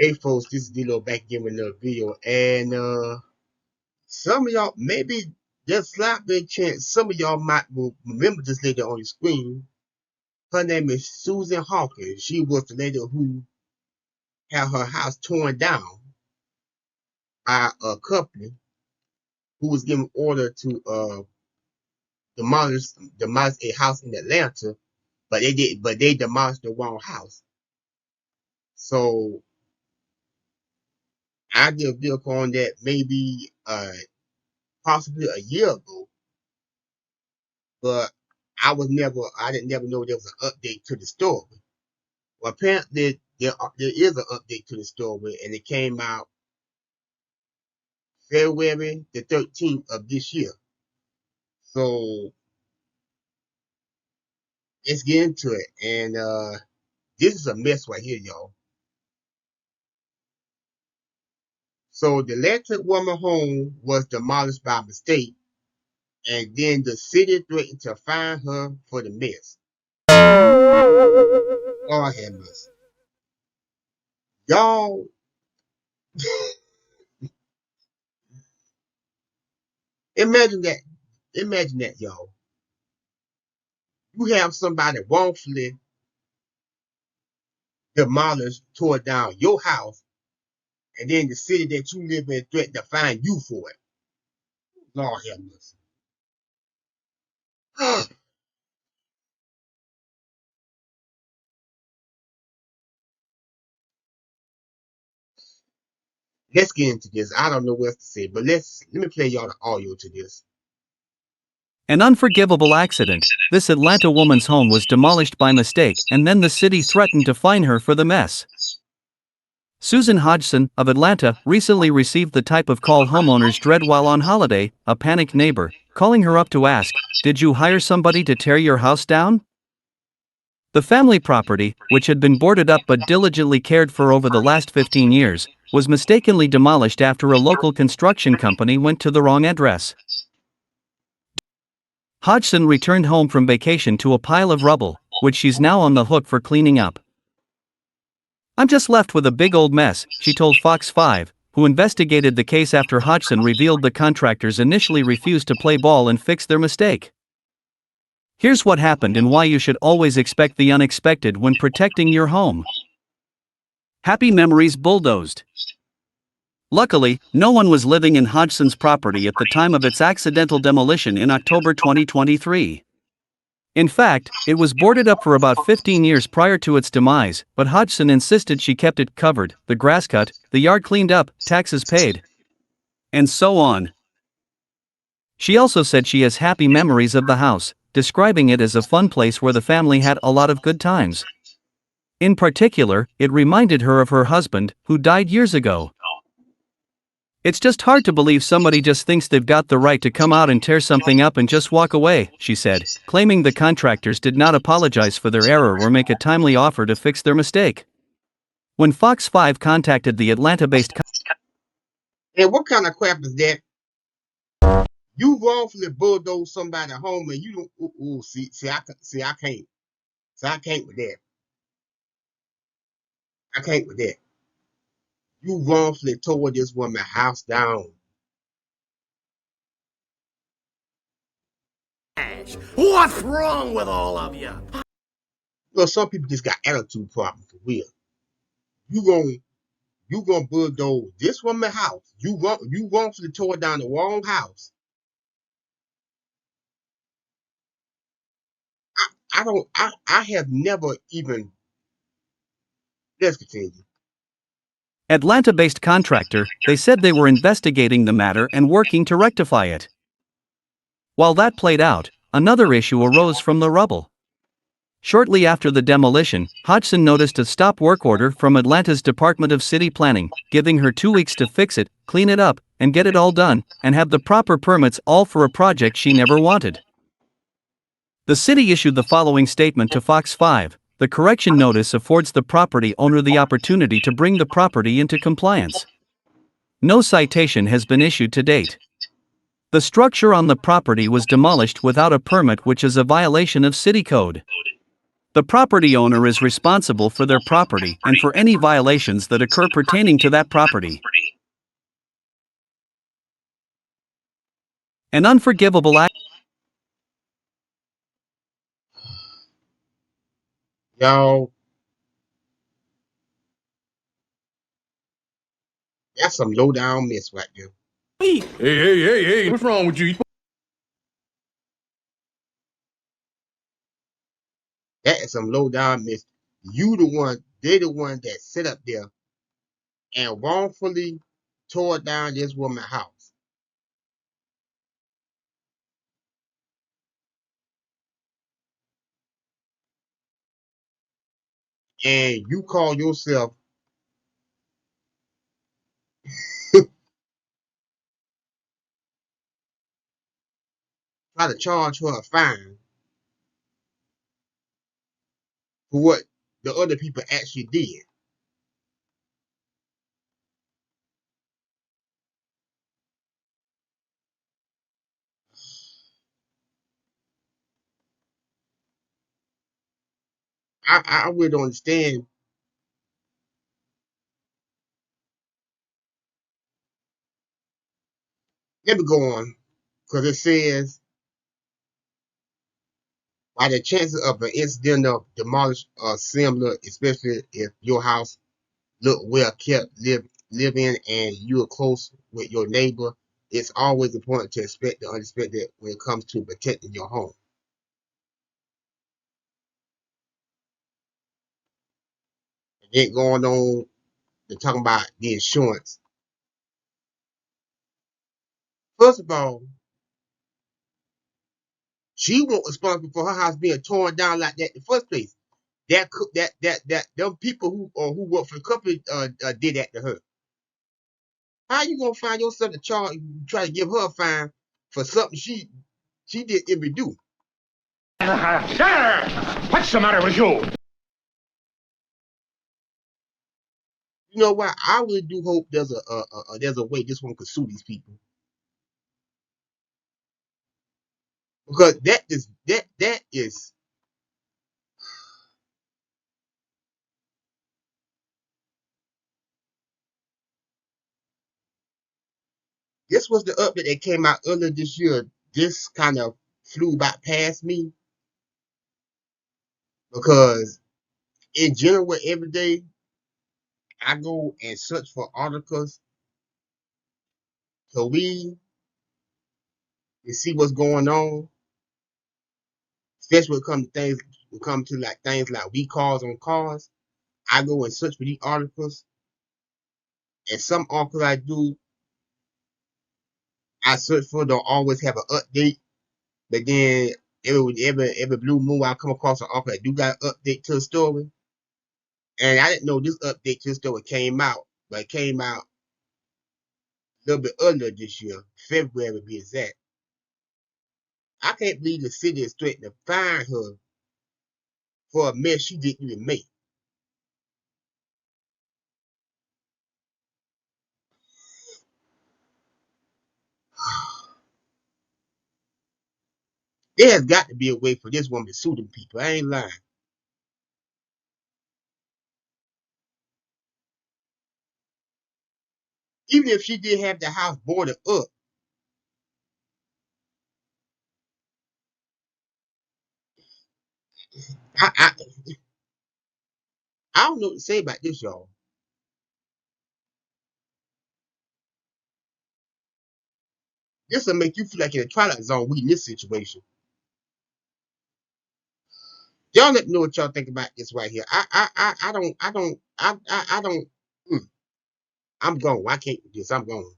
Hey folks, this is D-Lo back again with another video, and some of y'all, maybe there's a slight bit chance some of y'all might will remember this lady on your screen. Her name is Susan Hawkins. She was the lady who had her house torn down by a company who was given order to demolish a house in Atlanta, but they demolished the wrong house. So I did a video on that maybe possibly a year ago. But I didn't never know there was an update to the story. Well, apparently there is an update to the story, and it came out February the 13th of this year. So let's get into it. And this is a mess right here, y'all. So the electric woman home was demolished by mistake, and then the city threatened to fine her for the mess. Lord have mercy. Y'all, imagine that. Imagine that, y'all. You have somebody wrongfully demolished, tore down your house, and then the city that you live in threatened to fine you for it. Lord have mercy. Let's get into this. I don't know what else to say, but let me play y'all the audio to this. An unforgivable accident. This Atlanta woman's home was demolished by mistake, and then the city threatened to fine her for the mess. Susan Hodgson, of Atlanta, recently received the type of call homeowners dread while on holiday, a panicked neighbor, calling her up to ask, "Did you hire somebody to tear your house down?" The family property, which had been boarded up but diligently cared for over the last 15 years, was mistakenly demolished after a local construction company went to the wrong address. Hodgson returned home from vacation to a pile of rubble, which she's now on the hook for cleaning up. "I'm just left with a big old mess," she told Fox 5, who investigated the case after Hodgson revealed the contractors initially refused to play ball and fix their mistake. "Here's what happened and why you should always expect the unexpected when protecting your home." Happy memories bulldozed. Luckily, no one was living in Hodgson's property at the time of its accidental demolition in October 2023. In fact, it was boarded up for about 15 years prior to its demise, but Hodgson insisted she kept it covered, the grass cut, the yard cleaned up, taxes paid, and so on. She also said she has happy memories of the house, describing it as a fun place where the family had a lot of good times. In particular, it reminded her of her husband, who died years ago. "It's just hard to believe somebody just thinks they've got the right to come out and tear something up and just walk away," she said, claiming the contractors did not apologize for their error or make a timely offer to fix their mistake. When Fox 5 contacted the Atlanta-based And what kind of crap is that? You wrongfully bulldoze somebody's home and you don't. I can't. I can't with that. I can't with that. You wrongfully tore this woman's house down. What's wrong with all of you? You know, some people just got attitude problems for real. You gonna bulldoze this woman's house. You wrongfully tore down the wrong house. I have never even. Let's continue. Atlanta-based contractor, they said they were investigating the matter and working to rectify it. While that played out, another issue arose from the rubble. Shortly after the demolition, Hodgson noticed a stop work order from Atlanta's Department of City Planning, giving her 2 weeks to fix it, clean it up, and get it all done, and have the proper permits, all for a project she never wanted. The city issued the following statement to Fox 5. "The correction notice affords the property owner the opportunity to bring the property into compliance. No citation has been issued to date. The structure on the property was demolished without a permit, which is a violation of city code. The property owner is responsible for their property and for any violations that occur pertaining to that property. An unforgivable act. Y'all, that's some low down mess right there. Hey, what's wrong with you? That is some low down mess. They're the one that sit up there and wrongfully tore down this woman's house. And you call yourself try to charge her a fine for what the other people actually did. I really don't understand. Let me go on, because it says, while the chances of an incidental demolished are similar, especially if your house look well kept, live in, and you are close with your neighbor, it's always important to expect the unexpected when it comes to protecting your home. And then going on to talk about the insurance. First of all, she wasn't responsible for her house being torn down like that in the first place. That them people who work for the company did that to her. How you gonna find yourself to charge, try to give her a fine for something she didn't even do? Sir, what's the matter with you? You know what? I really do hope there's a way this one could sue these people, because that is this was the update that came out earlier this year. This kind of flew by past me, because in general every day I go and search for articles to read and see what's going on, especially when it comes to things like recalls on cars. I go and search for these articles, and some articles I search for don't always have an update. But then every blue moon I come across an article that do got an update to the story. And I didn't know this update to the story came out, but it came out a little bit earlier this year, February to be exact. I can't believe the city is threatening to fine her for a mess she didn't even make. There has got to be a way for this woman to sue them people. I ain't lying. Even if she did have the house boarded up, I I, I don't know what to say about this, y'all. This will make you feel like in a Twilight Zone we in this situation. Y'all let me know what y'all think about this right here. I don't. I'm gone. I can't do this. I'm gone.